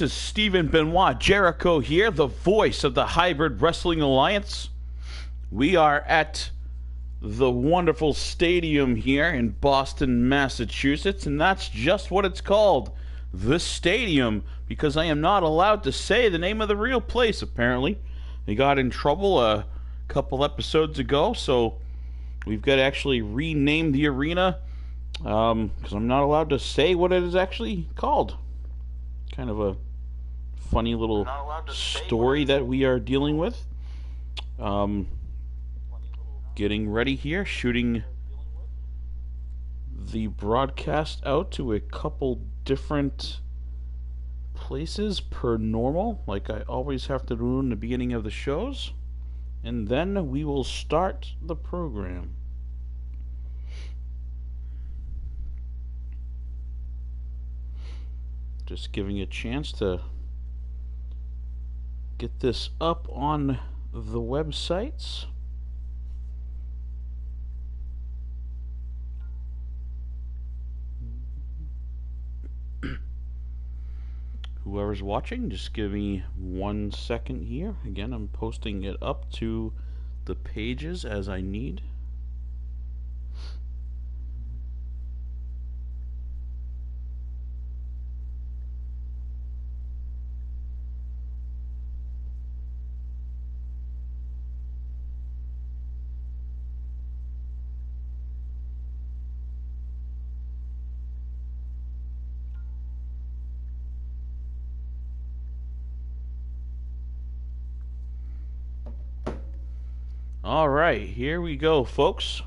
This is Stephen Benoit Jericho here, the voice of the Hybrid Wrestling Alliance. We are at the wonderful stadium here in Boston, Massachusetts, and that's just what it's called, the stadium, because I am not allowed to say the name of the real place, apparently. I got in trouble a couple episodes ago, so we've got to actually rename the arena, because I'm not allowed to say what it is actually called. Kind of a funny little story that we are dealing with. Getting ready here, shooting the broadcast out to a couple different places per normal, like I always have to do in the beginning of the shows, and then we will start the program. Just giving a chance to get this up on the websites. Whoever's watching, just give me 1 second here. Again, I'm posting it up to the pages as I need. All right, here we go, folks.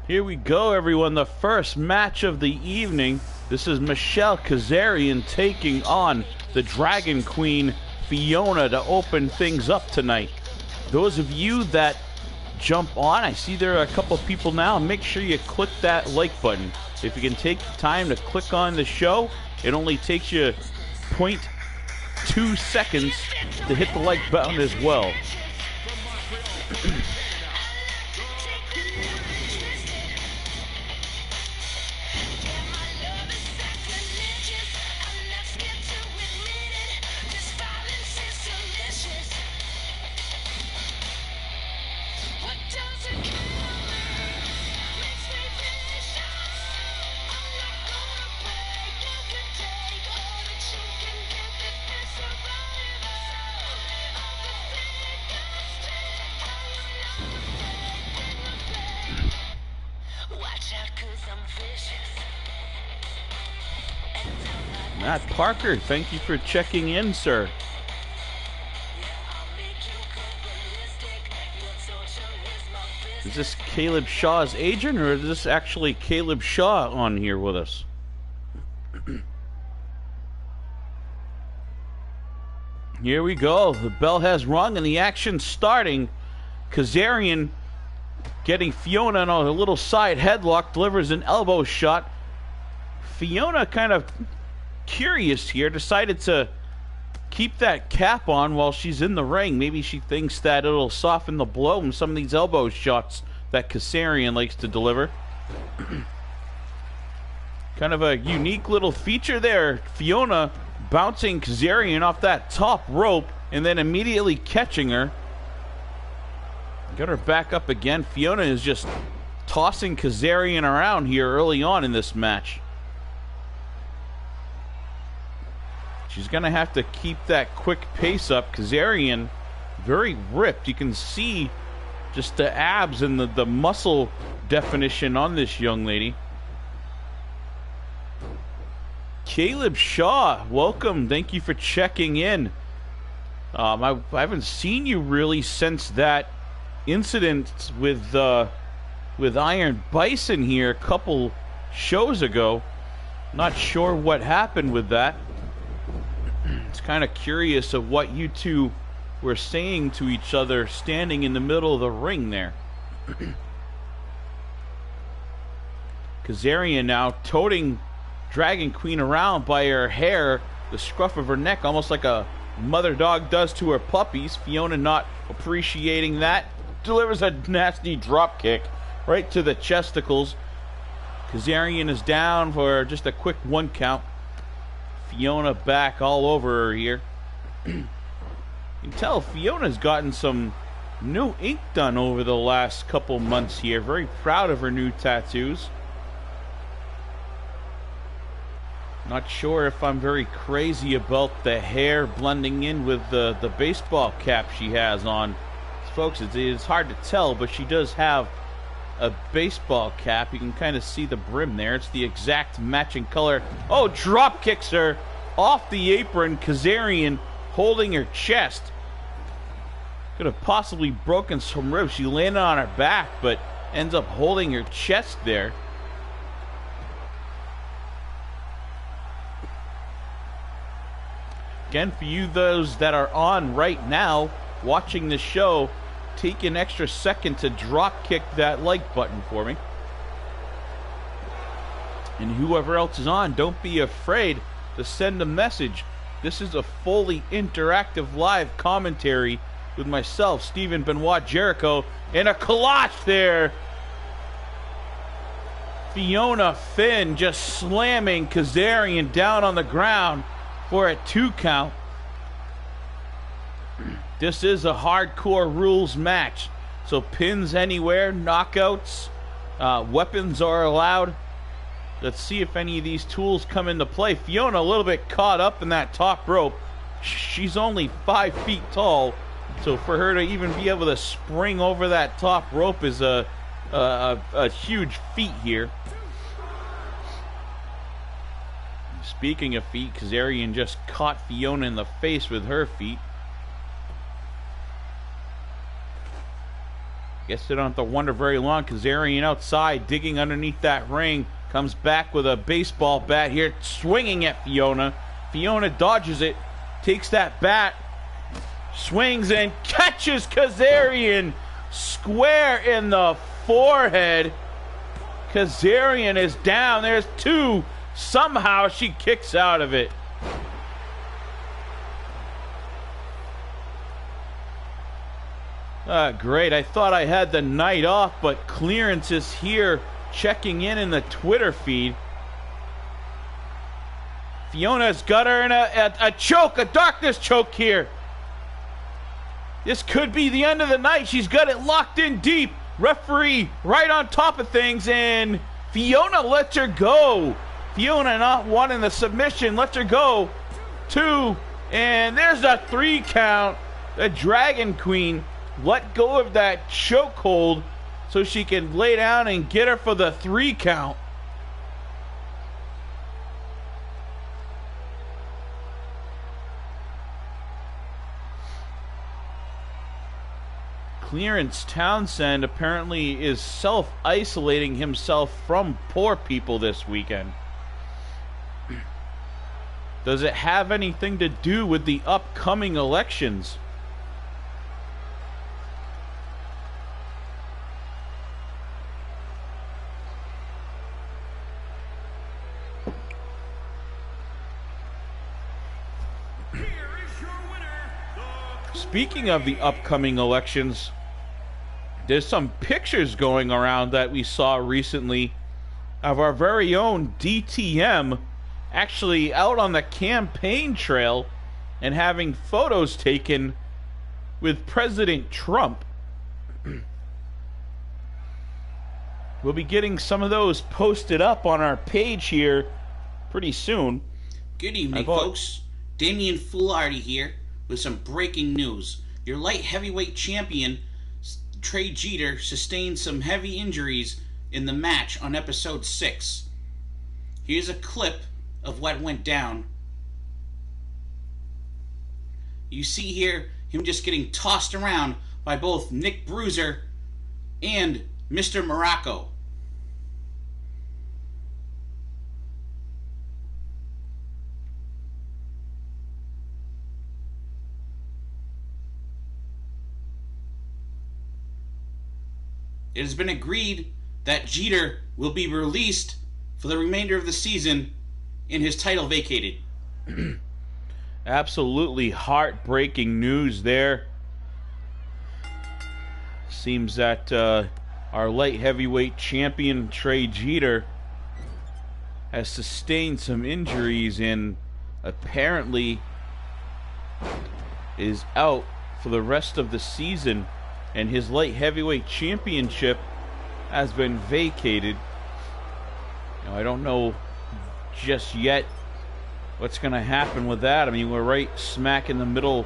Here we go, everyone. The first match of the evening. This is Michelle Kazarian taking on the Dragon Queen, Fiona, to open things up tonight. Those of you that jump on, I see there are a couple people now. Make sure you click that like button. If you can take the time to click on the show, it only takes you 0.2 seconds to hit the like button as well. Matt Parker, thank you for checking in, sir. Is this Caleb Shaw's agent, or is this actually Caleb Shaw on here with us? Here we go. The bell has rung and the action's starting. Kazarian getting Fiona in a little side headlock, delivers an elbow shot. Fiona kind of curious here, decided to keep that cap on while she's in the ring. Maybe she thinks that it'll soften the blow from some of these elbow shots that Kazarian likes to deliver. Kind of a unique little feature there. Fiona bouncing Kazarian off that top rope and then immediately catching her. Got her back up again. Fiona is just tossing Kazarian around here early on in this match. She's going to have to keep that quick pace up. Kazarian, very ripped. You can see Just the abs and the muscle definition on this young lady. Caleb Shaw, welcome. Thank you for checking in. I haven't seen you really since that incident with Iron Bison here a couple shows ago. Not sure what happened with that. It's kind of curious of what you two were saying to each other standing in the middle of the ring there. Kazarian now toting Dragon Queen around by her hair, the scruff of her neck, almost like a mother dog does to her puppies. Fiona not appreciating that. Delivers a nasty drop kick right to the chesticles. Kazarian is down for just a quick 1 count. Fiona back all over her here. You can tell Fiona's gotten some new ink done over the last couple months here. Very proud of her new tattoos. Not sure if I'm very crazy about the hair blending in with the baseball cap she has on. Folks, it's hard to tell, but she does have a baseball cap. You can kind of see the brim there. It's the exact matching color. Oh, drop kicks her off the apron. Kazarian holding her chest. Could have possibly broken some ribs. She landed on her back, but ends up holding her chest there. Again, for you those that are on right now watching the show, take an extra second to drop kick that like button for me. And whoever else is on, don't be afraid to send a message. This is a fully interactive live commentary with myself, Stephen Benoit Jericho, and a collage there. Fiona Finn just slamming Kazarian down on the ground for a 2 count. This is a hardcore rules match, so pins anywhere, knockouts, weapons are allowed. Let's see if any of these tools come into play. Fiona a little bit caught up in that top rope. She's only 5 feet tall, so for her to even be able to spring over that top rope is a huge feat here. Speaking of feet, Kazarian just caught Fiona in the face with her feet. Guess they don't have to wonder very long. Kazarian outside, digging underneath that ring. Comes back with a baseball bat here, swinging at Fiona. Fiona dodges it, takes that bat, swings and catches Kazarian square in the forehead. Kazarian is down. There's 2. Somehow she kicks out of it. Great. I thought I had the night off, but Clearance is here checking in the Twitter feed. Fiona's got her in a choke, a darkness choke here. This could be the end of the night. She's got it locked in deep. Referee right on top of things, and Fiona lets her go. Fiona not wanting the submission, lets her go. 2, and there's a 3 count. The Dragon Queen let go of that chokehold so she can lay down and get her for the 3 count. Clearance Townsend apparently is self-isolating himself from poor people this weekend. Does it have anything to do with the upcoming elections? Speaking of the upcoming elections, there's some pictures going around that we saw recently of our very own DTM actually out on the campaign trail and having photos taken with President Trump. We'll be getting some of those posted up on our page here pretty soon. Good evening, folks. Damian Foulardi here with some breaking news. Your light heavyweight champion, Trey Jeter sustained some heavy injuries in the match on episode 6. Here's a clip of what went down. You see here him just getting tossed around by both Nick Bruiser and Mr. Morocco. It has been agreed that Jeter will be released for the remainder of the season and his title vacated. Absolutely heartbreaking news there. Seems that our light heavyweight champion Trey Jeter has sustained some injuries and apparently is out for the rest of the season, and his light heavyweight championship has been vacated. Now, I don't know just yet what's going to happen with that. I mean, we're right smack in the middle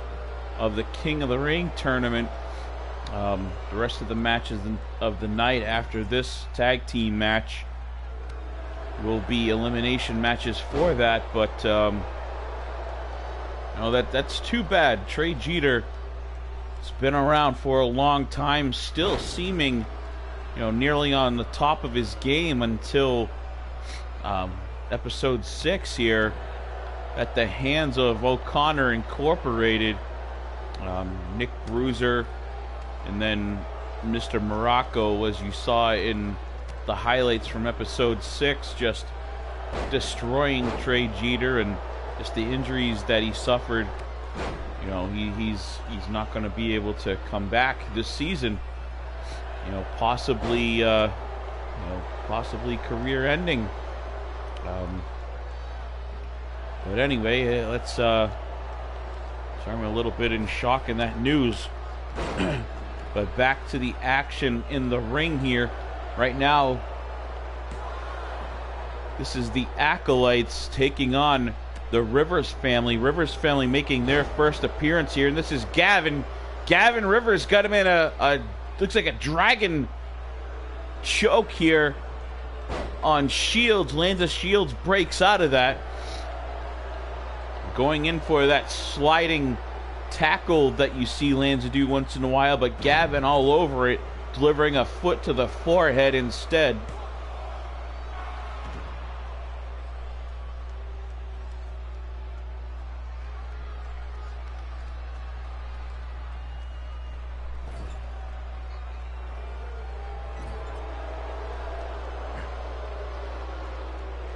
of the King of the Ring tournament. The rest of the matches of the night after this tag team match will be elimination matches for that, but that's too bad. Trey Jeter has been around for a long time, still seeming, nearly on the top of his game until episode 6 here at the hands of O'Connor Incorporated. Nick Bruiser and then Mr. Morocco, as you saw in the highlights from episode 6, just destroying Trey Jeter, and just the injuries that he suffered. He's not going to be able to come back this season. Possibly career ending. But anyway, let's. Sorry, I'm a little bit in shock in that news. But back to the action in the ring here. Right now, this is the Acolytes taking on the Rivers family. Rivers family making their first appearance here, and this is Gavyn. Gavyn Rivers got him in a looks like a dragon choke here on Shields. Lands of Shields, breaks out of that, going in for that sliding tackle that you see Lanza do once in a while, but Gavyn all over it, delivering a foot to the forehead instead.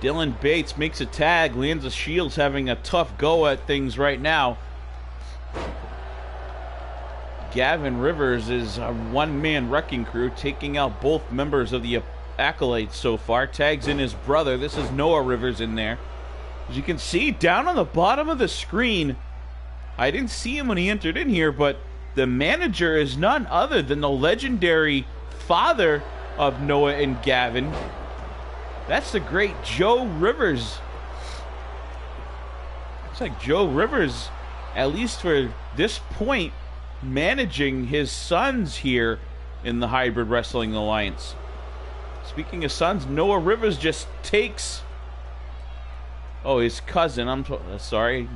Dylan Bates makes a tag. Lanza Shields having a tough go at things right now. Gavyn Rivers is a one-man wrecking crew, taking out both members of the Acolytes so far. Tags in his brother. This is Noah Rivers in there. As you can see, down on the bottom of the screen, I didn't see him when he entered in here, but the manager is none other than the legendary father of Noah and Gavyn. That's the great Joe Rivers. Looks like Joe Rivers, at least for this point, managing his sons here in the Hybrid Wrestling Alliance. Speaking of sons, Noah Rivers just takes... Oh, his cousin. I'm sorry.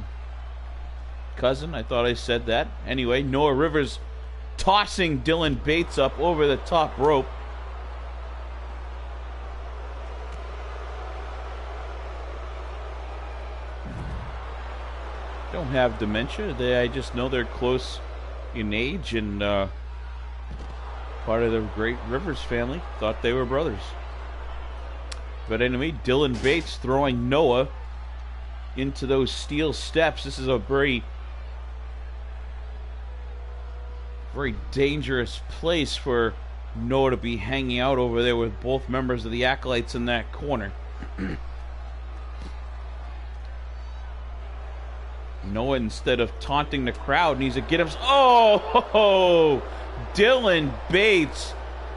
Cousin, I thought I said that. Anyway, Noah Rivers tossing Dylan Bates up over the top rope. Don't have dementia. I just know they're close in age, and part of the great Rivers family. Thought they were brothers. But anyway, Dylan Bates throwing Noah into those steel steps. This is a very, very dangerous place for Noah to be hanging out over there with both members of the Acolytes in that corner. Noah, instead of taunting the crowd, needs to get him. Oh, Dylan Bates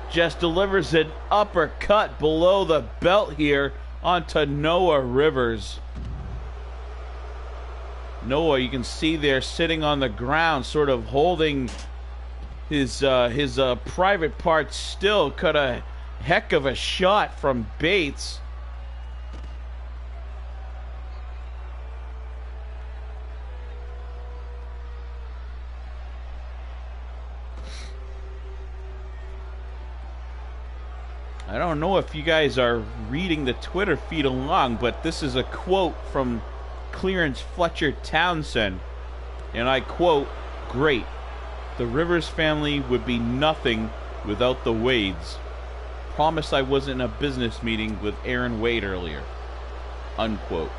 just delivers an uppercut below the belt here onto Noah Rivers. Noah, you can see there sitting on the ground, sort of holding his private part still cut a heck of a shot from Bates. I don't know if you guys are reading the Twitter feed along, but this is a quote from Clarence Fletcher Townsend, and I quote, "Great. The Rivers family would be nothing without the Wades. Promise I wasn't in a business meeting with Aaron Wade earlier." Unquote.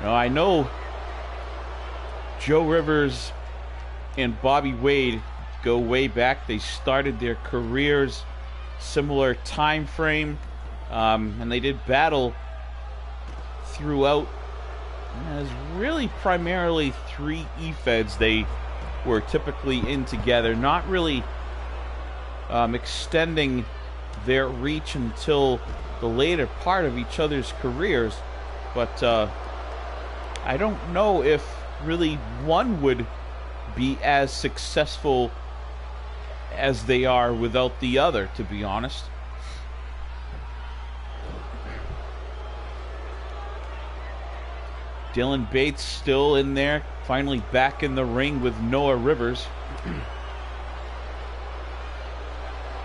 Now, I know Joe Rivers and Bobby Wade go way back. They started their careers similar time frame, and they did battle throughout. It was really primarily 3 E-Feds they were typically in together, not really extending their reach until the later part of each other's careers. But I don't know if really one would be as successful as they are without the other, to be honest. Dylan Bates still in there, finally back in the ring with Noah Rivers.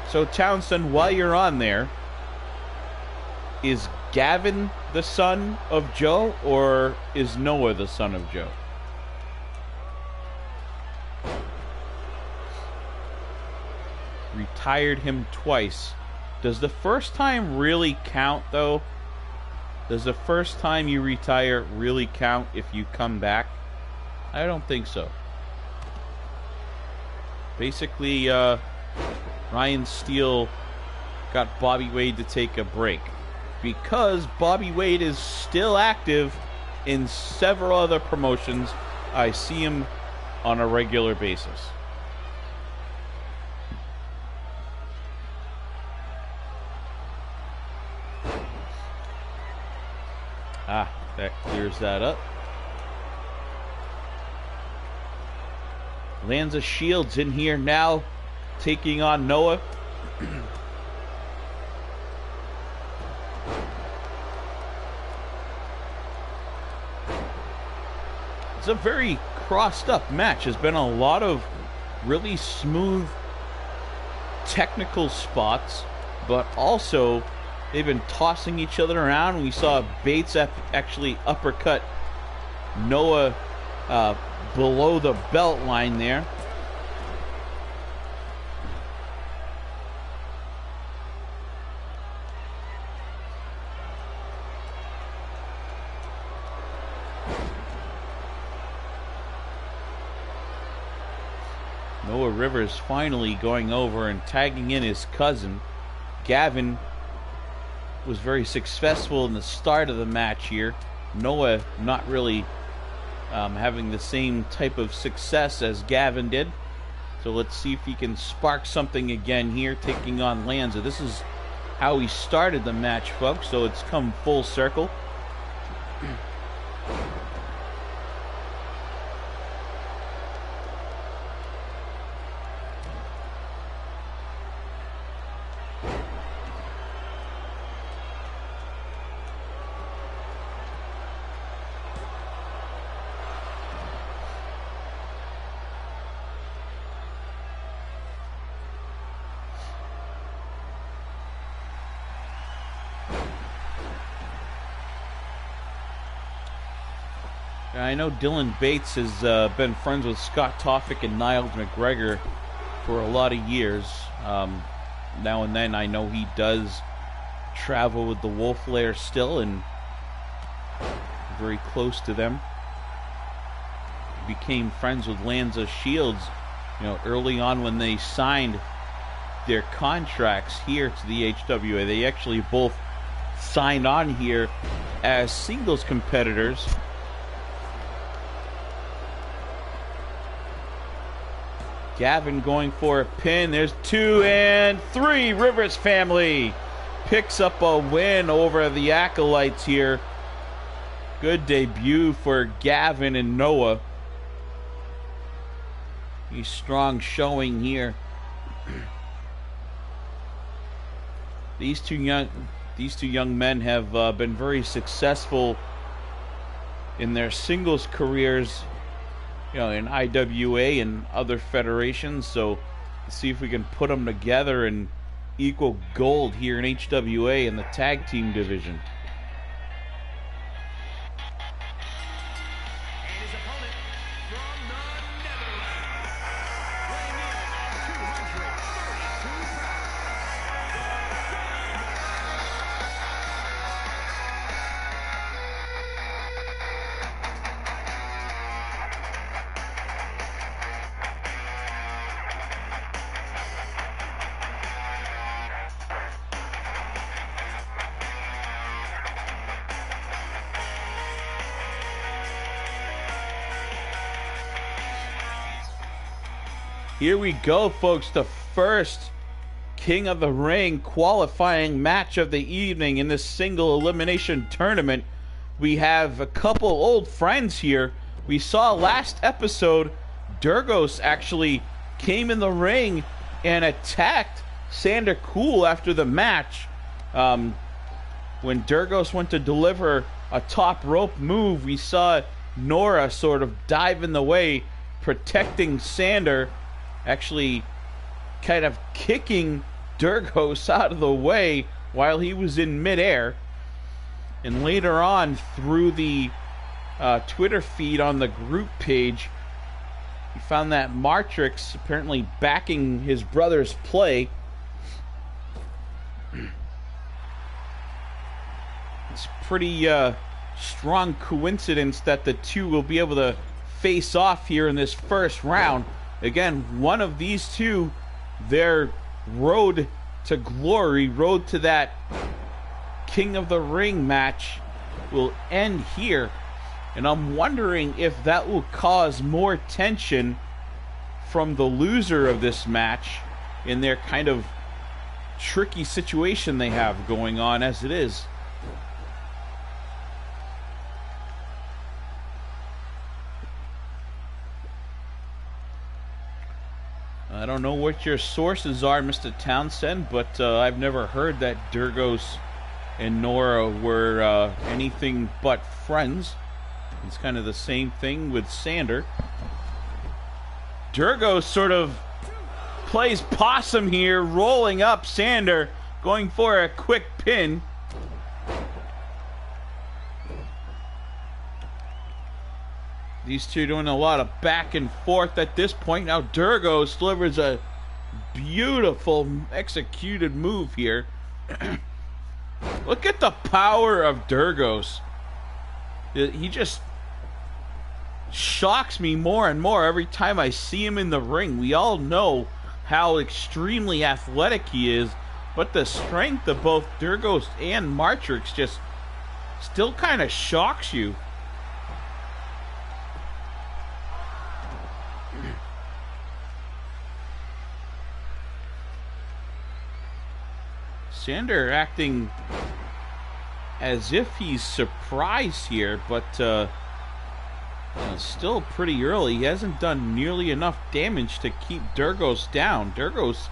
So Townsend, while you're on there, is Gavyn the son of Joe, or is Noah the son of Joe? Retired him twice. Does the first time really count, though? Does the first time you retire really count if you come back? I don't think so. Basically, Ryan Steele got Bobby Wade to take a break because Bobby Wade is still active in several other promotions. I see him on a regular basis. Ah, that clears that up. Lanza Shields in here now, taking on Noah. It's a very crossed up match. There's been a lot of really smooth technical spots, but also they've been tossing each other around. We saw Bates actually uppercut Noah below the belt line there. Noah Rivers finally going over and tagging in his cousin. Gavyn was very successful in the start of the match here. Noah not really having the same type of success as Gavyn did. So let's see if he can spark something again here, taking on Lanza. This is how he started the match, folks, so it's come full circle. I know Dylan Bates has been friends with Scott Toffick and Niles McGregor for a lot of years. Now and then I know he does travel with the Wolf Lair still and very close to them. He became friends with Lanza Shields, early on when they signed their contracts here to the HWA. They actually both signed on here as singles competitors. Gavyn going for a pin. There's 2 and 3. Rivers family picks up a win over the Acolytes here. Good debut for Gavyn and Noah. A strong showing here. These two young men have been very successful in their singles careers, you know, in IWA and other federations. So let's see if we can put them together and equal gold here in HWA in the tag team division. Here we go, folks. The first King of the Ring qualifying match of the evening in this single elimination tournament. We have a couple old friends here. We saw last episode Dyrgos actually came in the ring and attacked Sander Cool after the match. When Dyrgos went to deliver a top rope move, we saw Nora sort of dive in the way, protecting Sander, actually kind of kicking Dyrgos out of the way while he was in midair. And later on, through the Twitter feed on the group page, we found that Martrix apparently backing his brother's play. It's a pretty strong coincidence that the two will be able to face off here in this first round. Again, one of these two, their road to glory, road to that King of the Ring match will end here. And I'm wondering if that will cause more tension from the loser of this match in their kind of tricky situation they have going on as it is. I don't know what your sources are, Mr. Townsend, but I've never heard that Dyrgos and Nora were anything but friends. It's kind of the same thing with Sander. Dyrgos sort of plays possum here, rolling up Sander, going for a quick pin. These two doing a lot of back and forth at this point. Now Dyrgos delivers a beautiful executed move here. Look at the power of Dyrgos. He just shocks me more and more every time I see him in the ring. We all know how extremely athletic he is, but the strength of both Dyrgos and Martrix just still kind of shocks you. Sander acting as if he's surprised here, but still pretty early. He hasn't done nearly enough damage to keep Dyrgos down. Dyrgos,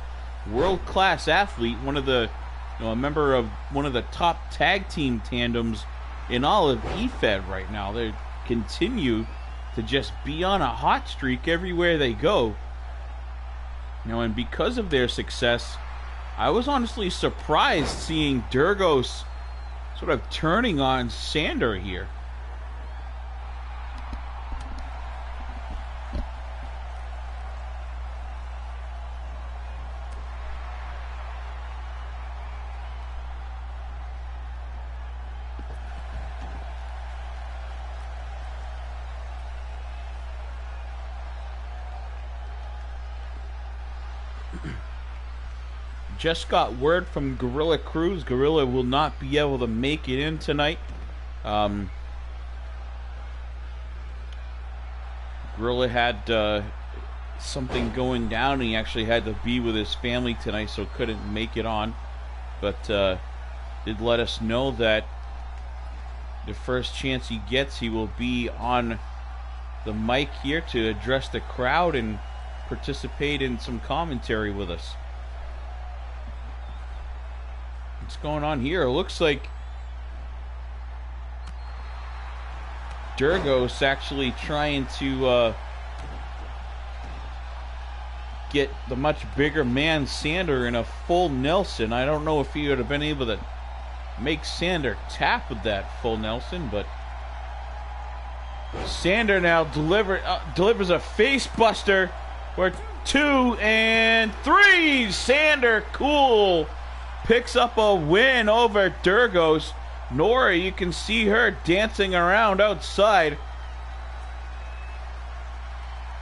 world-class athlete, one of the, a member of one of the top tag team tandems in all of EFED right now. They continue to just be on a hot streak everywhere they go. And because of their success, I was honestly surprised seeing Dyrgos sort of turning on Sander here. Just got word from Gorilla Cruz. Gorilla will not be able to make it in tonight. Gorilla had something going down, and he actually had to be with his family tonight, so couldn't make it on. But did let us know that The first chance he gets, he will be on the mic here to address the crowd and participate in some commentary with us. What's going on here? It looks like Dyrgos actually trying to get the much bigger man Sander in a full Nelson. I don't know if he would have been able to make Sander tap with that full Nelson, but Sander now delivers a face buster for 2 and 3. Sander cool picks up a win over Dyrgos. Nora, you can see her dancing around outside,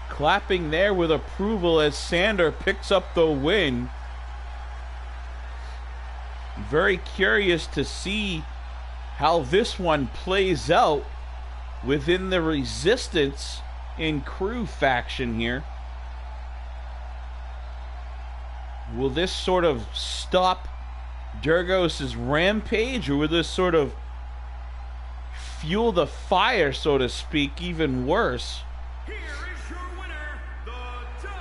clapping there with approval as Sander picks up the win. Very curious to see how this one plays out within the Resistance and Crew faction here. Will this sort of stop Dyrgos' rampage, or will this sort of fuel the fire, so to speak, even worse? Here is your winner, the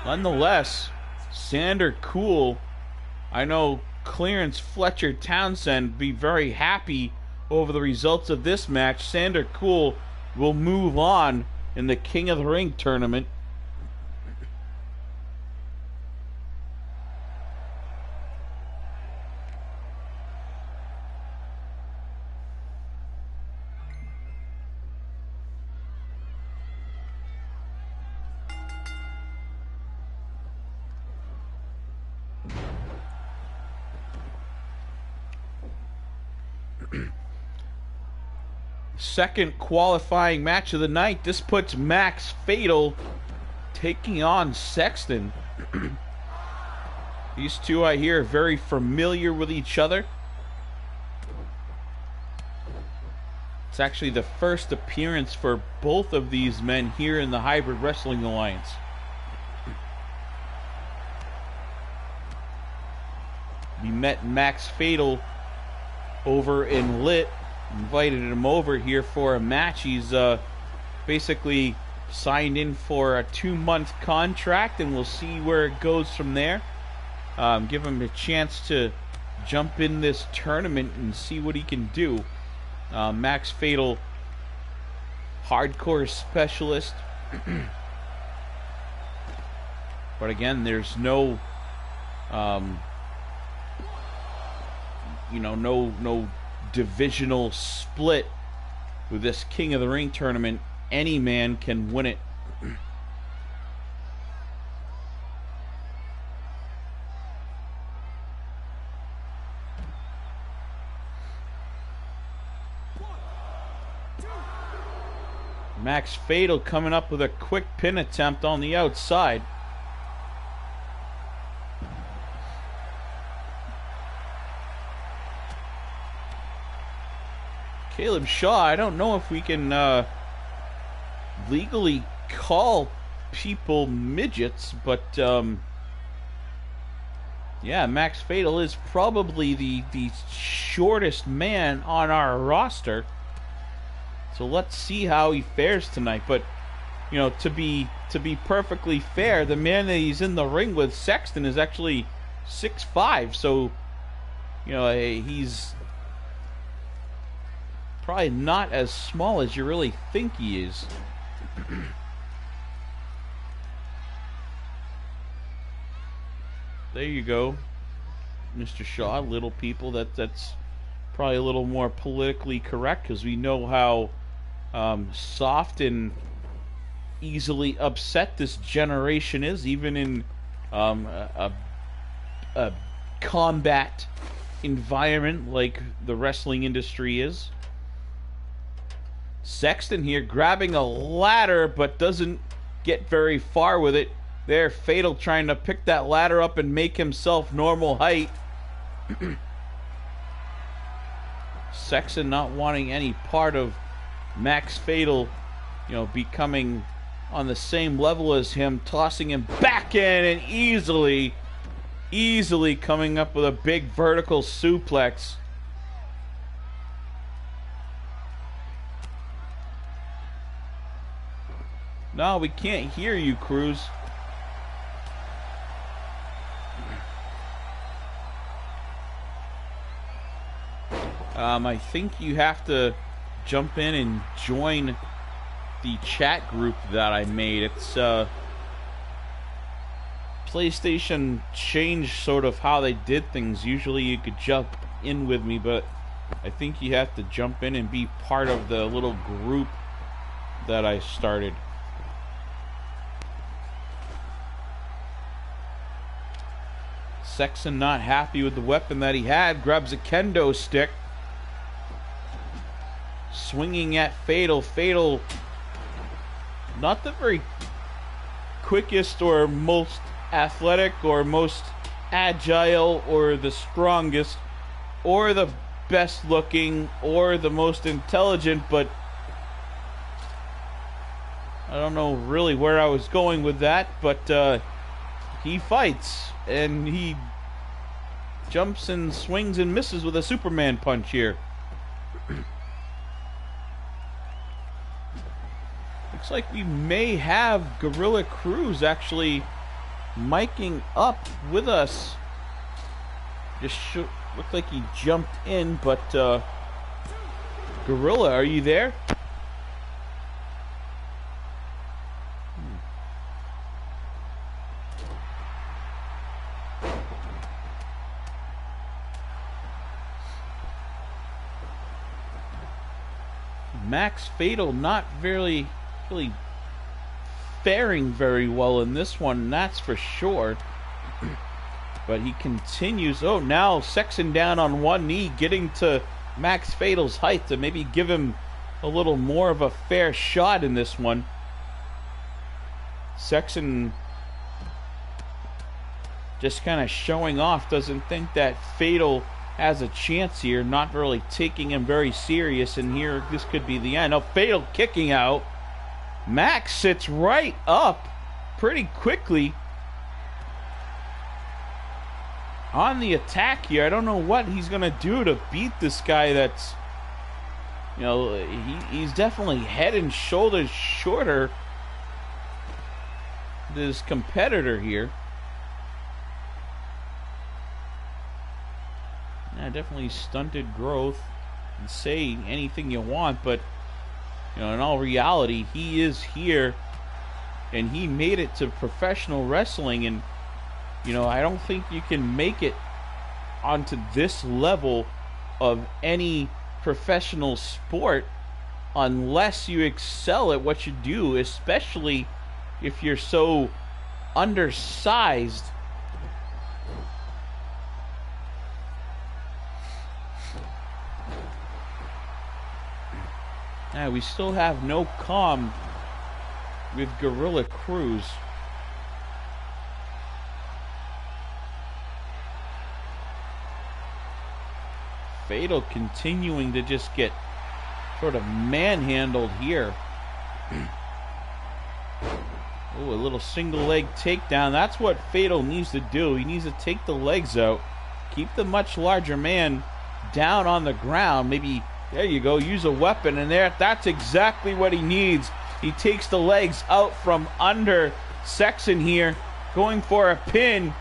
Nonetheless, Sander cool. I know Clarence Fletcher Townsend be very happy over the results of this match. Sander cool will move on in the King of the Ring tournament. Second qualifying match of the night. This puts Max Fatal taking on Sexton. These two, I hear, are very familiar with each other. It's actually the first appearance for both of these men here in the Hybrid Wrestling Alliance. We met Max Fatal over in Lit. Invited him over here for a match. He's basically signed in for a 2-month contract, and we'll see where it goes from there. Give him a chance to jump in this tournament and see what he can do. Max Fatal, hardcore specialist. But again, there's no no divisional split with this King of the Ring tournament. Any man can win it. Max Fatal coming up with a quick pin attempt on the outside. Caleb Shaw, I don't know if we can legally call people midgets, but yeah, Max Fatal is probably the shortest man on our roster. So let's see how he fares tonight. But you know, to be perfectly fair, the man that he's in the ring with, Sexton, is actually 6'5", so you know, he's probably not as small as you really think he is. There you go, Mr. Shaw. Little people, that's probably a little more politically correct, because we know how soft and easily upset this generation is, even in a combat environment like the wrestling industry is. Sexton here grabbing a ladder, but doesn't get very far with it. There, Fatal trying to pick that ladder up and make himself normal height. Sexton not wanting any part of Max Fatal, you know, becoming on the same level as him, tossing him back in and easily coming up with a big vertical suplex. No, we can't hear you, Cruz. I think you have to jump in and join the chat group that I made. It's PlayStation changed sort of how they did things. Usually you could jump in with me, but I think you have to jump in and be part of the little group that I started. Sexton not happy with the weapon that he had, grabs a kendo stick. Swinging at Fatal. Fatal, not the very quickest or most athletic or most agile or the strongest or the best looking or the most intelligent, but I don't know really where I was going with that, but he fights and he jumps and swings and misses with a Superman punch here. Looks like we may have Gorilla Cruz actually miking up with us. Just looked like he jumped in, but Gorilla, are you there? Max Fatal not really faring very well in this one, that's for sure. But he continues. Oh, now Sexton down on one knee, getting to Max Fatal's height to maybe give him a little more of a fair shot in this one. Sexton just kind of showing off, doesn't think that Fatal has a chance here, not really taking him very serious, and here this could be the end. Now Fatal kicking out. Max sits right up pretty quickly on the attack here. I don't know what he's going to do to beat this guy that's, you know, he's definitely head and shoulders shorter than his competitor here. Yeah, definitely stunted growth. And say anything you want, but you know, in all reality, he is here and he made it to professional wrestling, and you know, I don't think you can make it onto this level of any professional sport unless you excel at what you do, especially if you're so undersized. Now, we still have no comm with Gorilla Cruz. Fatal continuing to just get sort of manhandled here. Oh, a little single leg takedown. That's what Fatal needs to do. He needs to take the legs out, keep the much larger man down on the ground. Maybe, there you go, use a weapon, and that's exactly what he needs. He takes the legs out from under Sexton here, going for a pin.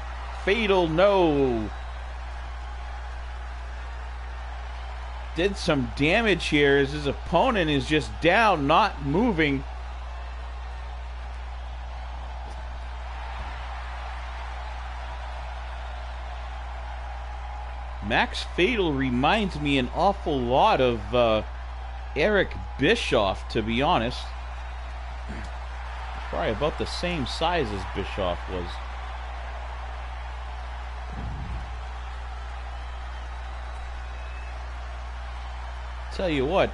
Fatal, no. Did some damage here as his opponent is just down, not moving. Max Fatal reminds me an awful lot of Eric Bischoff, to be honest. Probably about the same size as Bischoff was. Tell you what,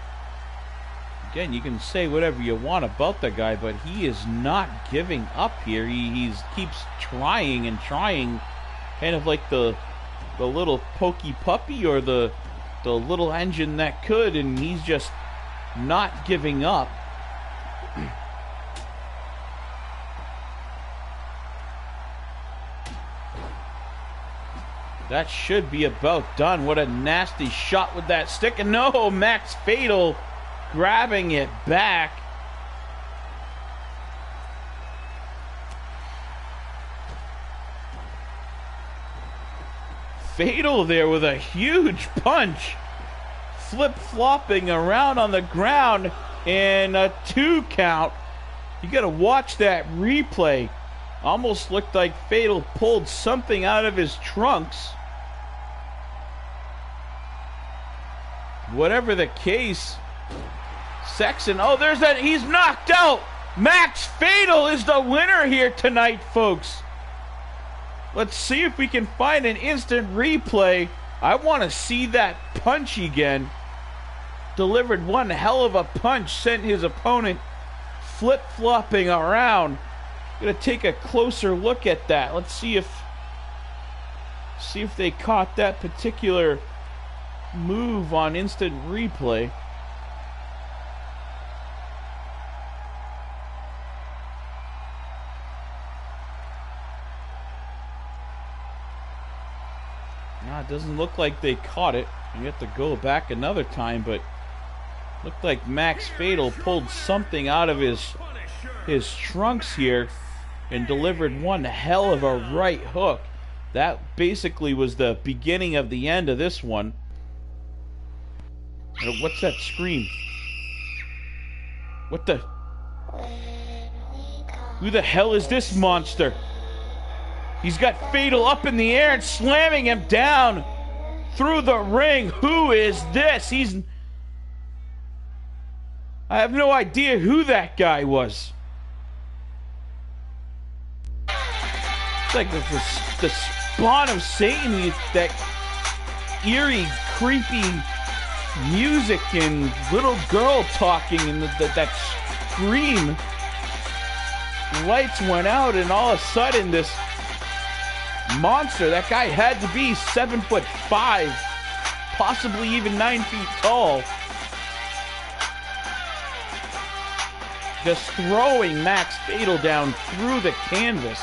again, you can say whatever you want about the guy, but he is not giving up here. He keeps trying and trying, kind of like the little pokey puppy or the little engine that could, and he's just not giving up. That should be about done. What a nasty shot with that stick. And no, Max Fatal grabbing it back. Fatal there with a huge punch. Flip-flopping around on the ground. And a 2 count. You got to watch that replay. Almost looked like Fatal pulled something out of his trunks. Whatever the case, Sexton, oh, there's that, he's knocked out. Max Fatal is the winner here tonight, folks. Let's see if we can find an instant replay. I want to see that punch again. Delivered one hell of a punch, sent his opponent flip-flopping around. Gonna take a closer look at that. Let's see if they caught that particular move on instant replay. Nah, it doesn't look like they caught it. You have to go back another time, but looked like Max Fatal pulled something out of his trunks here and delivered one hell of a right hook. That basically was the beginning of the end of this one. What's that scream? What the? Who the hell is this monster? He's got Fatal up in the air and slamming him down through the ring. Who is this? I have no idea who that guy was. It's like the spawn of Satan, that eerie, creepy music and little girl talking and that scream. Lights went out and all of a sudden this monster, that guy had to be 7'5", possibly even 9 feet tall, just throwing Max Fatal down through the canvas.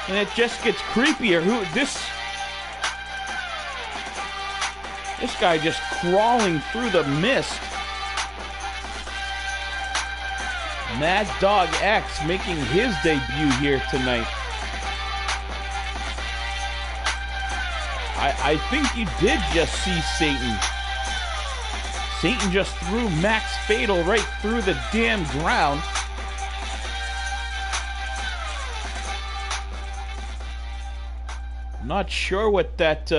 And it just gets creepier. This guy just crawling through the mist. Mad Dog X making his debut here tonight. I think you did just see Satan. Satan just threw Max Fatal right through the damn ground. Not sure what that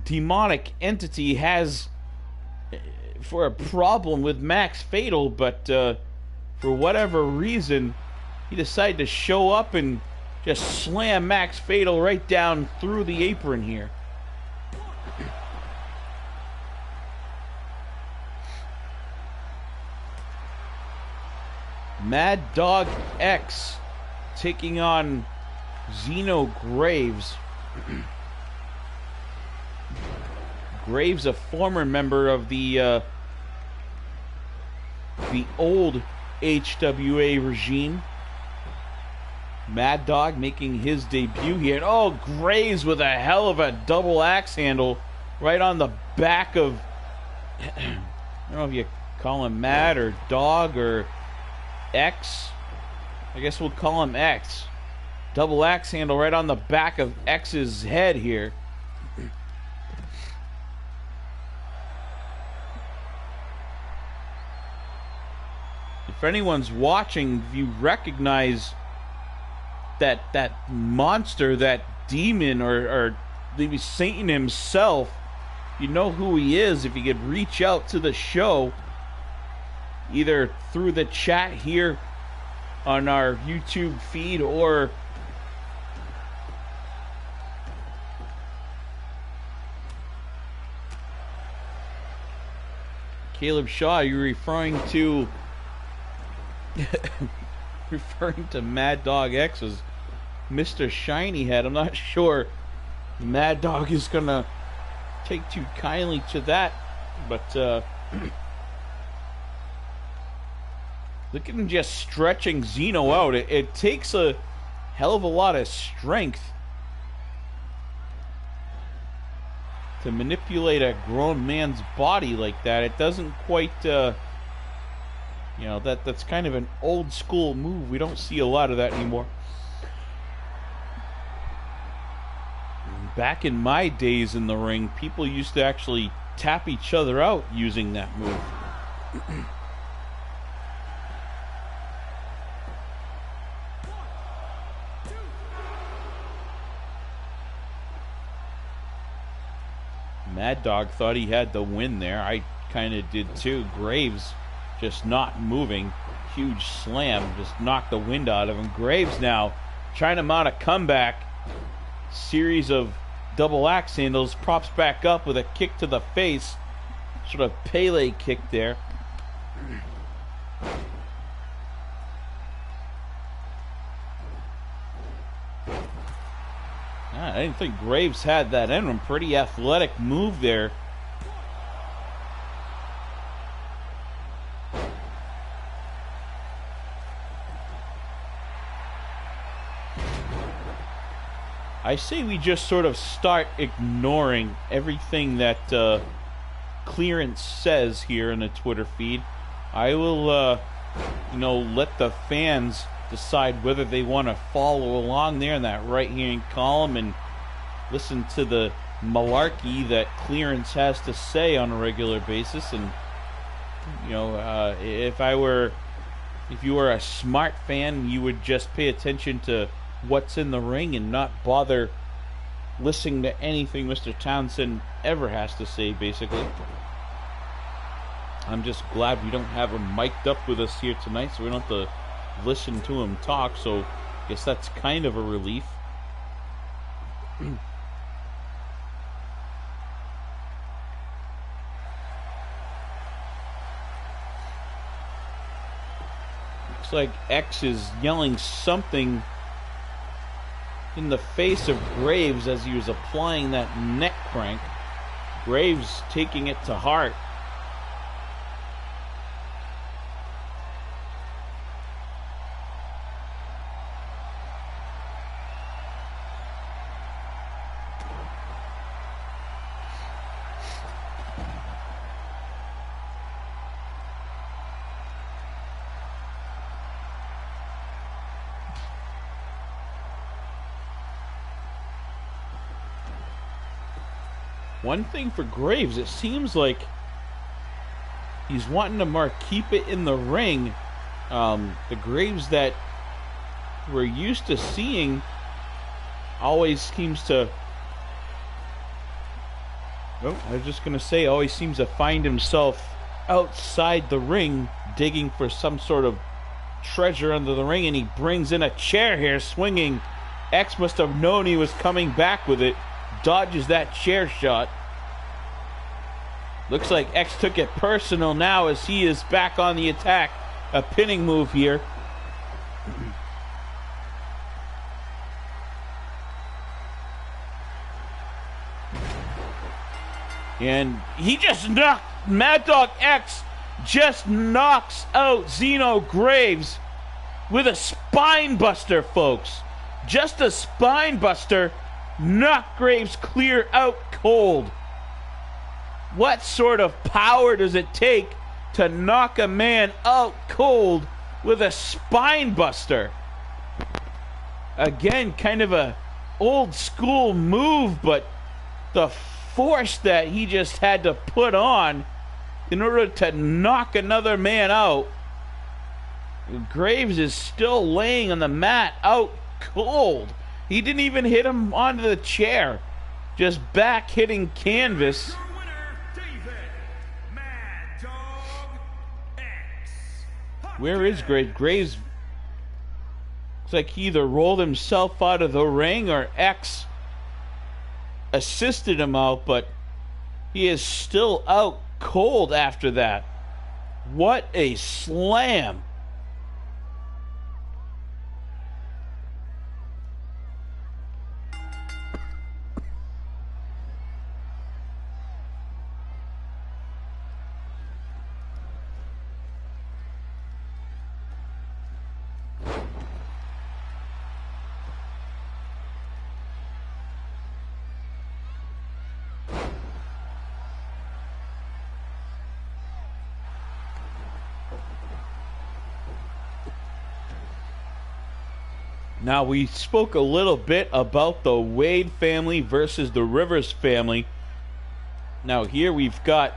demonic entity has for a problem with Max Fatal, but for whatever reason, he decided to show up and just slam Max Fatal right down through the apron here. Mad Dog X taking on Zeno Graves. Graves, a former member of the old HWA regime. Mad Dog making his debut here. Oh, Graves with a hell of a double axe handle right on the back of, I don't know if you call him Mad or Dog or X. I guess we'll call him X. Double axe handle right on the back of X's head here. If anyone's watching, if you recognize that monster, that demon, or maybe Satan himself, you know who he is. If you could reach out to the show, either through the chat here on our YouTube feed or Caleb Shaw, you're referring to Mad Dog X as Mr. Shiny Head. I'm not sure Mad Dog is gonna take too kindly to that, but look at him just stretching Zeno out. It takes a hell of a lot of strength to manipulate a grown man's body like that. It doesn't quite, you know, that's kind of an old school move. We don't see a lot of that anymore. Back in my days in the ring, people used to actually tap each other out using that move. Mad Dog thought he had the win there. I kind of did too. Graves just not moving. Huge slam, just knocked the wind out of him. Graves now trying to mount a comeback. Series of double axe handles, props back up with a kick to the face. Sort of Pele kick there. I didn't think Graves had that in him. Pretty athletic move there. I say we just sort of start ignoring everything that Clearance says here in the Twitter feed. I will, let the fans decide whether they want to follow along there in that right-hand column and listen to the malarkey that Clearance has to say on a regular basis. And if you were a smart fan, you would just pay attention to what's in the ring and not bother listening to anything Mr. Townsend ever has to say, basically. I'm just glad we don't have him mic'd up with us here tonight, so we don't have to listen to him talk, so I guess that's kind of a relief. Looks like X is yelling something in the face of Graves as he was applying that neck crank. Graves taking it to heart. One thing for Graves, it seems like he's wanting to keep it in the ring. The Graves that we're used to seeing always seems to... Oh, I was just going to say, always seems to find himself outside the ring digging for some sort of treasure under the ring, and he brings in a chair here, swinging. X must have known he was coming back with it. Dodges that chair shot. Looks like X took it personal now as he is back on the attack. A pinning move here. And he just knocked, Mad Dog X just knocks out Zeno Graves with a spine buster, folks. Just a spine buster. Knock Graves clear out cold. What sort of power does it take to knock a man out cold with a spine buster? Again, kind of a old school move, but the force that he just had to put on in order to knock another man out. Graves is still laying on the mat out cold. He didn't even hit him onto the chair. Just back hitting canvas. Your winner, David Mad Dog X. Where is Graves? Graves looks like he either rolled himself out of the ring or X assisted him out, but he is still out cold after that. What a slam. Now, we spoke a little bit about the Wade family versus the Rivers family. Now, here we've got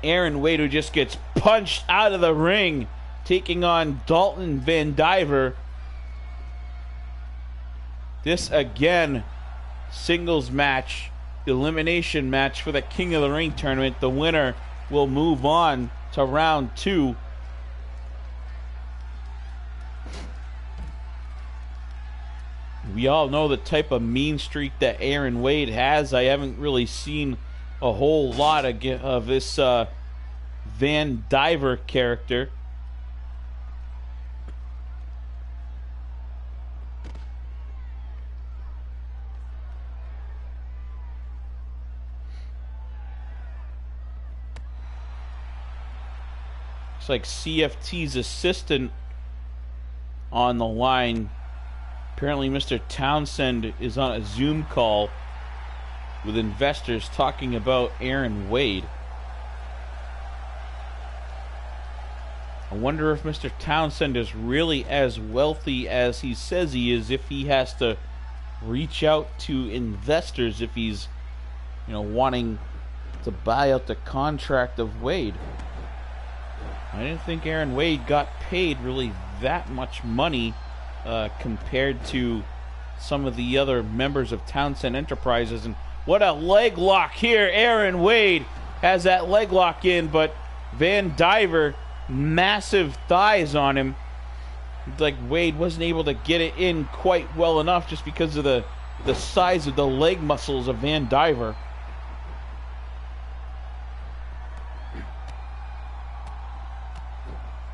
Aaron Wade, who just gets punched out of the ring, taking on Dalton Vandiver. This, again, singles match, elimination match for the King of the Ring tournament. The winner will move on to round 2. We all know the type of mean streak that Aaron Wade has. I haven't really seen a whole lot of this Vandiver character. Looks like CFT's assistant on the line. Apparently Mr. Townsend is on a Zoom call with investors talking about Aaron Wade. I wonder if Mr. Townsend is really as wealthy as he says he is, if he has to reach out to investors if he's, wanting to buy out the contract of Wade. I didn't think Aaron Wade got paid really that much money compared to some of the other members of Townsend Enterprises. And what a leg lock here. Aaron Wade has that leg lock in, but Vandiver, massive thighs on him. Like Wade wasn't able to get it in quite well enough just because of the size of the leg muscles of Vandiver.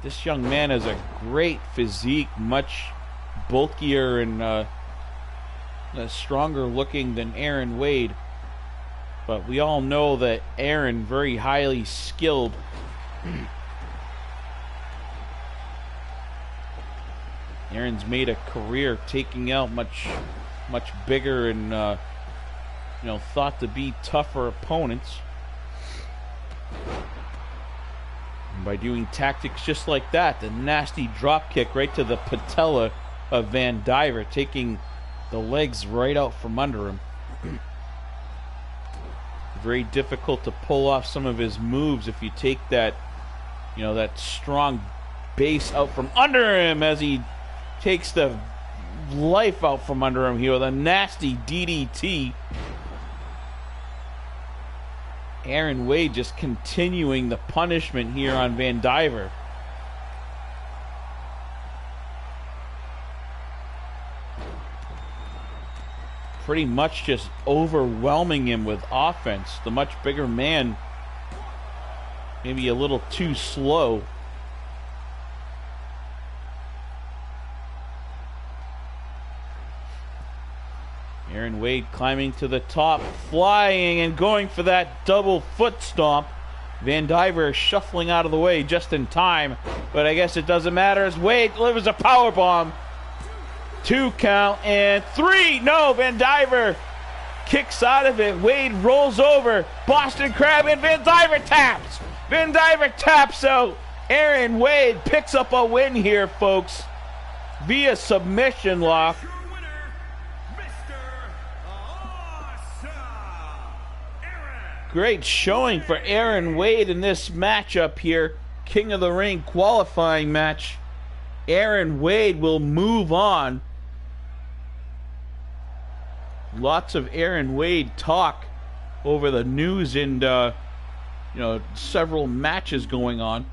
This young man has a great physique, much bulkier and stronger looking than Aaron Wade. But we all know that Aaron, very highly skilled. Aaron's made a career taking out much bigger and thought to be tougher opponents. And by doing tactics just like that, the nasty drop kick right to the patella of Vandiver, taking the legs right out from under him. Very difficult to pull off some of his moves if you take that, that strong base out from under him, as he takes the life out from under him here with a nasty DDT. Aaron Wade just continuing the punishment here on Vandiver. Pretty much just overwhelming him with offense. The much bigger man, maybe a little too slow. Aaron Wade climbing to the top, flying and going for that double foot stomp. Vandiver shuffling out of the way just in time, but I guess it doesn't matter as Wade delivers a power bomb. 2 count and 3. No, Vandiver kicks out of it. Wade rolls over. Boston Crab and Vandiver taps. Vandiver taps out. Aaron Wade picks up a win here, folks, via submission lock. Great showing for Aaron Wade in this matchup here. King of the Ring qualifying match. Aaron Wade will move on. Lots of Aaron Wade talk over the news and, several matches going on.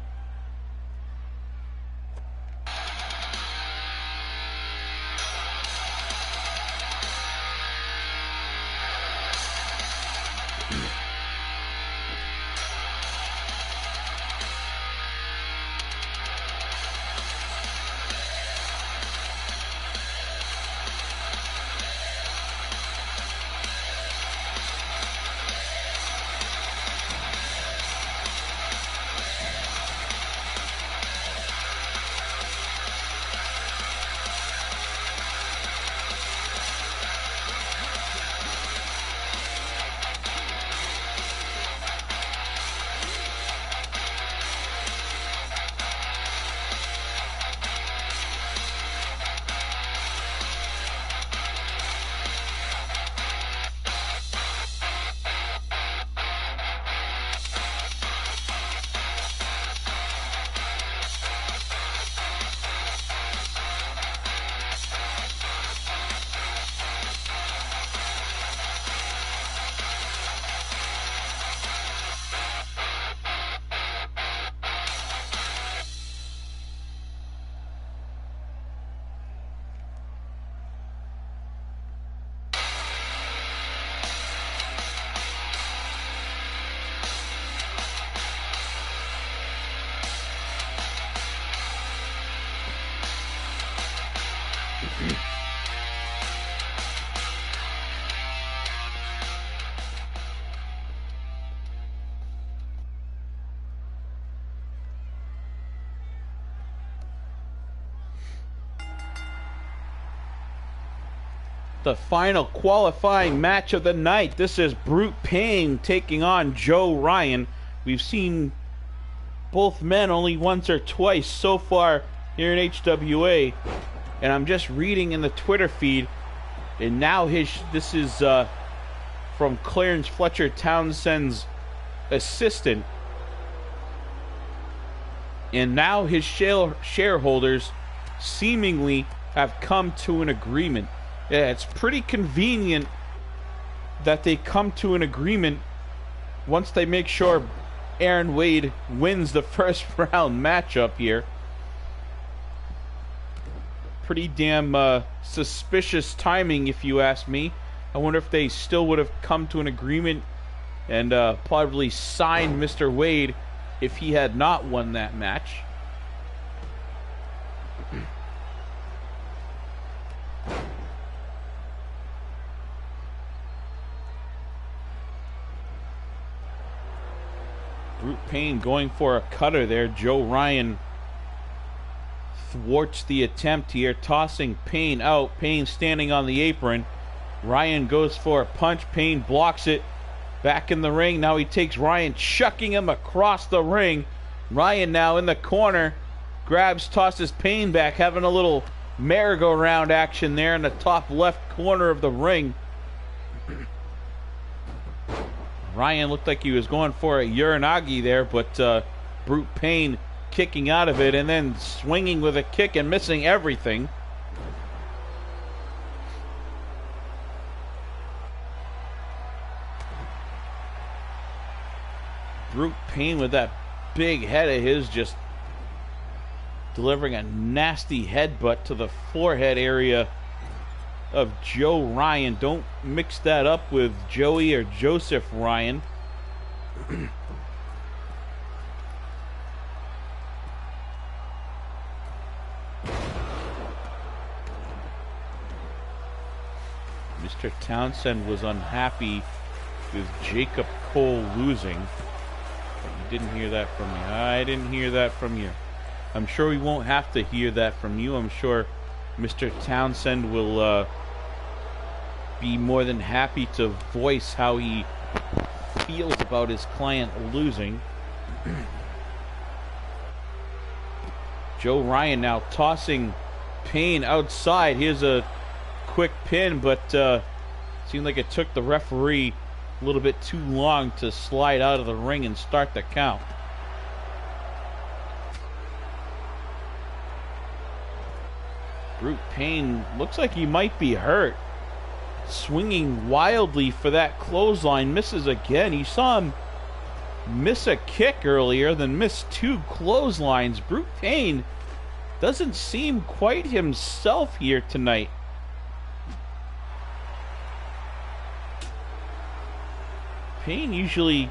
The final qualifying match of the night. This is Brute Pain taking on Joe Ryan. We've seen both men only once or twice so far here in HWA. And I'm just reading in the Twitter feed. And now this is from Clarence Fletcher Townsend's assistant. And now his shareholders seemingly have come to an agreement. Yeah, it's pretty convenient that they come to an agreement once they make sure Aaron Wade wins the first round matchup here. Pretty damn suspicious timing, if you ask me. I wonder if they still would have come to an agreement and probably signed Mr. Wade if he had not won that match. Brute Pain going for a cutter there. Joe Ryan thwarts the attempt here, tossing Pain out. Pain standing on the apron. Ryan goes for a punch. Pain blocks it. Back in the ring. Now he takes Ryan, chucking him across the ring. Ryan now in the corner. Grabs, tosses Pain back, having a little merry-go-round action there in the top left corner of the ring. Ryan looked like he was going for a Uranagi there, but Brute Pain kicking out of it and then swinging with a kick and missing everything. Brute Pain with that big head of his just delivering a nasty headbutt to the forehead area of Joe Ryan. Don't mix that up with Joey or Joseph Ryan. Mr. Townsend was unhappy with Jacob Cole losing. You didn't hear that from me. I didn't hear that from you. I'm sure we won't have to hear that from you. I'm sure Mr. Townsend will be more than happy to voice how he feels about his client losing. Joe Ryan now tossing Pain outside. Here's a quick pin, but seemed like it took the referee a little bit too long to slide out of the ring and start the count. Brute Pain looks like he might be hurt. Swinging wildly for that clothesline, misses again. You saw him miss a kick earlier, then miss two clotheslines. Brute Pain doesn't seem quite himself here tonight. Pain usually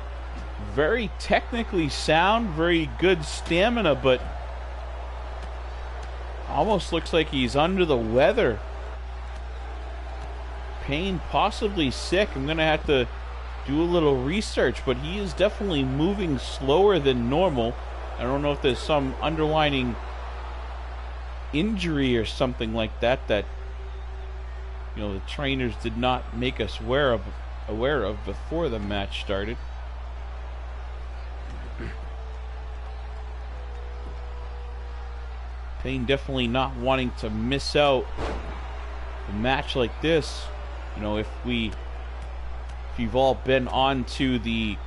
very technically sound, very good stamina, but almost looks like he's under the weather. Pain possibly sick. I'm going to have to do a little research, but he is definitely moving slower than normal. I don't know if there's some underlying injury or something like that that, you know, the trainers did not make us aware of before the match started. Pain definitely not wanting to miss out a match like this. You know, if you've all been on to the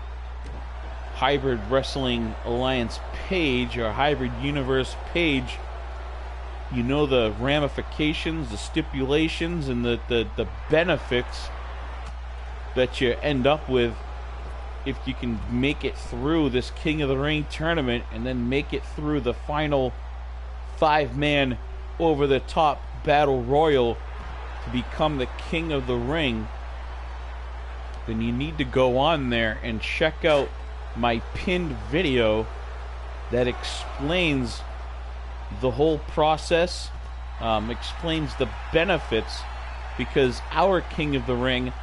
Hybrid Wrestling Alliance page or Hybrid Universe page, you know the ramifications, the stipulations, and the benefits that you end up with if you can make it through this King of the Ring tournament and then make it through the final 5-man over-the-top battle royal to become the King of the Ring. Then you need to go on there and check out my pinned video that explains the whole process explains the benefits, because our King of the Ring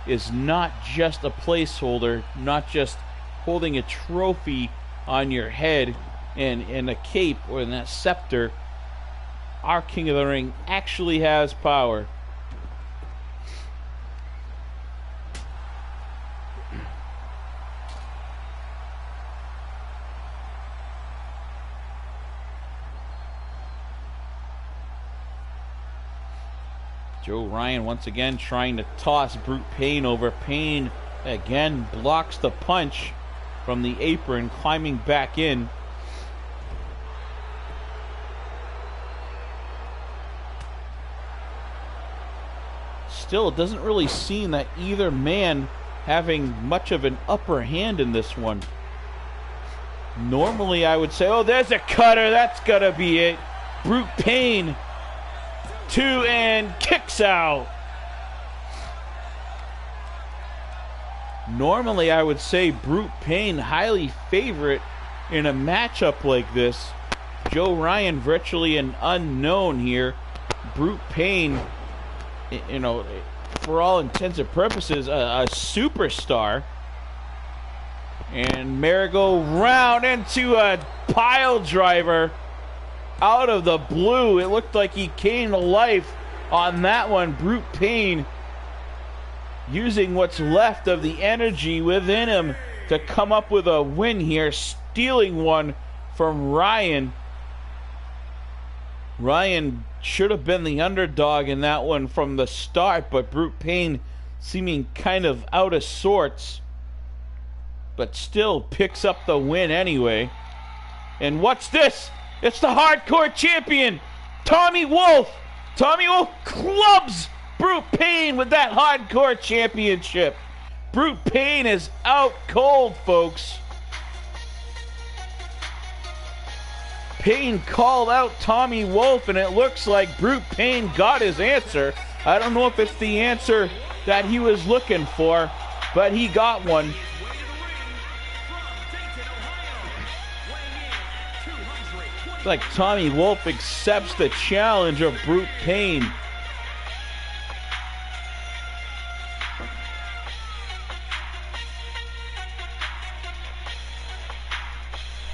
is not just a placeholder, not just holding a trophy on your head and a cape or in that scepter. Our King of the Ring actually has power. Joe Ryan once again trying to toss Brute Payne over. Payne again blocks the punch from the apron, climbing back in. Still, it doesn't really seem that either man having much of an upper hand in this one. Normally I would say, oh, there's a cutter, that's gotta be it. Brute Payne, 2 and kicks out. Normally I would say Brute Payne highly favorite in a matchup like this. Joe Ryan virtually an unknown here. Brute Payne, you know, for all intents and purposes, a superstar. And merry-go-round into a pile driver out of the blue. It looked like he came to life on that one. Brute Payne using what's left of the energy within him to come up with a win here, stealing one from Ryan. Ryan should have been the underdog in that one from the start, but Brute Payne seeming kind of out of sorts, but still picks up the win anyway. And what's this? It's the Hardcore Champion, Tommy Wolf. Tommy Wolf clubs Brute Payne with that Hardcore Championship. Brute Payne is out cold, folks. Payne called out Tommy Wolf, and it looks like Brute Payne got his answer. I don't know if it's the answer that he was looking for, but he got one. It's like Tommy Wolf accepts the challenge of Brute Payne.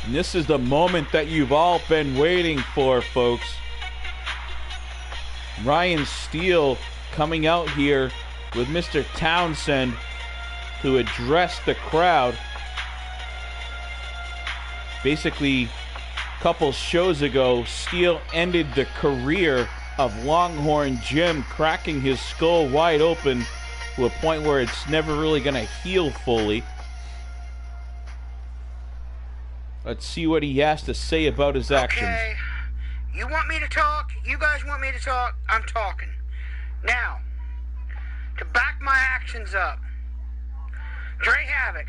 And this is the moment that you've all been waiting for, folks. Ryan Steele coming out here with Mr. Townsend to address the crowd. Basically, a couple shows ago, Steele ended the career of Longhorn Jim, cracking his skull wide open to a point where it's never really going to heal fully. Let's see what he has to say about his actions. Okay, you want me to talk? You guys want me to talk? I'm talking. Now, to back my actions up, Dre Havoc,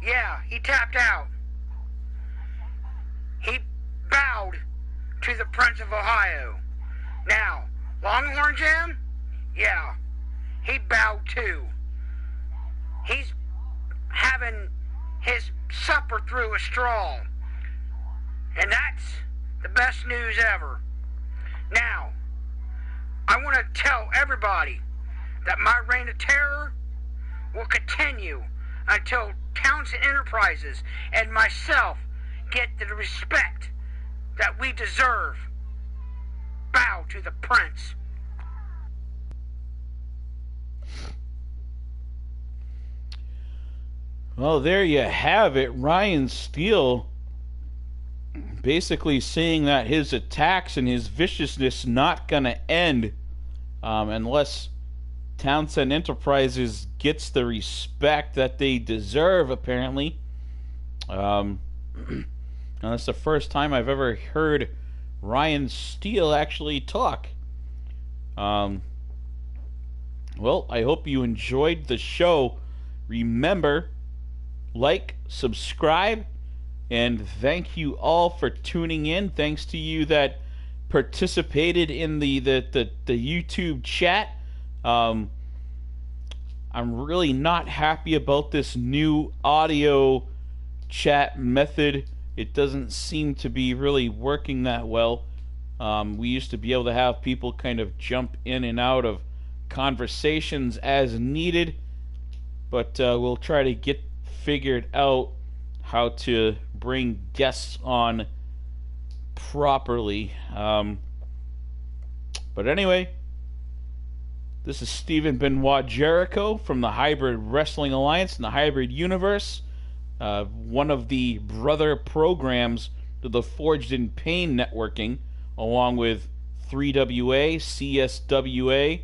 yeah, he tapped out. He bowed to the Prince of Ohio. Now, Longhorn Jim, yeah, he bowed too. He's having his supper through a straw. And that's the best news ever. Now, I want to tell everybody that my reign of terror will continue until Townsend Enterprises and myself get the respect that we deserve. Bow to the Prince. Well, there you have it. Ryan Steele basically saying that his attacks and his viciousness not going to end unless Townsend Enterprises gets the respect that they deserve, apparently. Now, that's the first time I've ever heard Ryan Steele actually talk. Well, I hope you enjoyed the show. Remember, like, subscribe, and thank you all for tuning in. Thanks to you that participated in the YouTube chat. I'm really not happy about this new audio chat method. It doesn't seem to be really working that well. We used to be able to have people kind of jump in and out of conversations as needed, but we'll try to get figured out how to bring guests on properly. But anyway, this is Stephen Benoit Jericho from the Hybrid Wrestling Alliance and the Hybrid Universe, one of the brother programs to the Forged in Pain networking, along with 3WA, CSWA,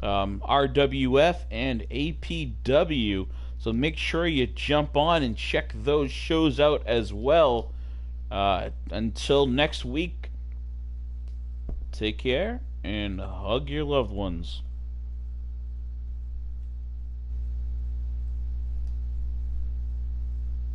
RWF, and APW. So make sure you jump on and check those shows out as well. Until next week, take care and hug your loved ones.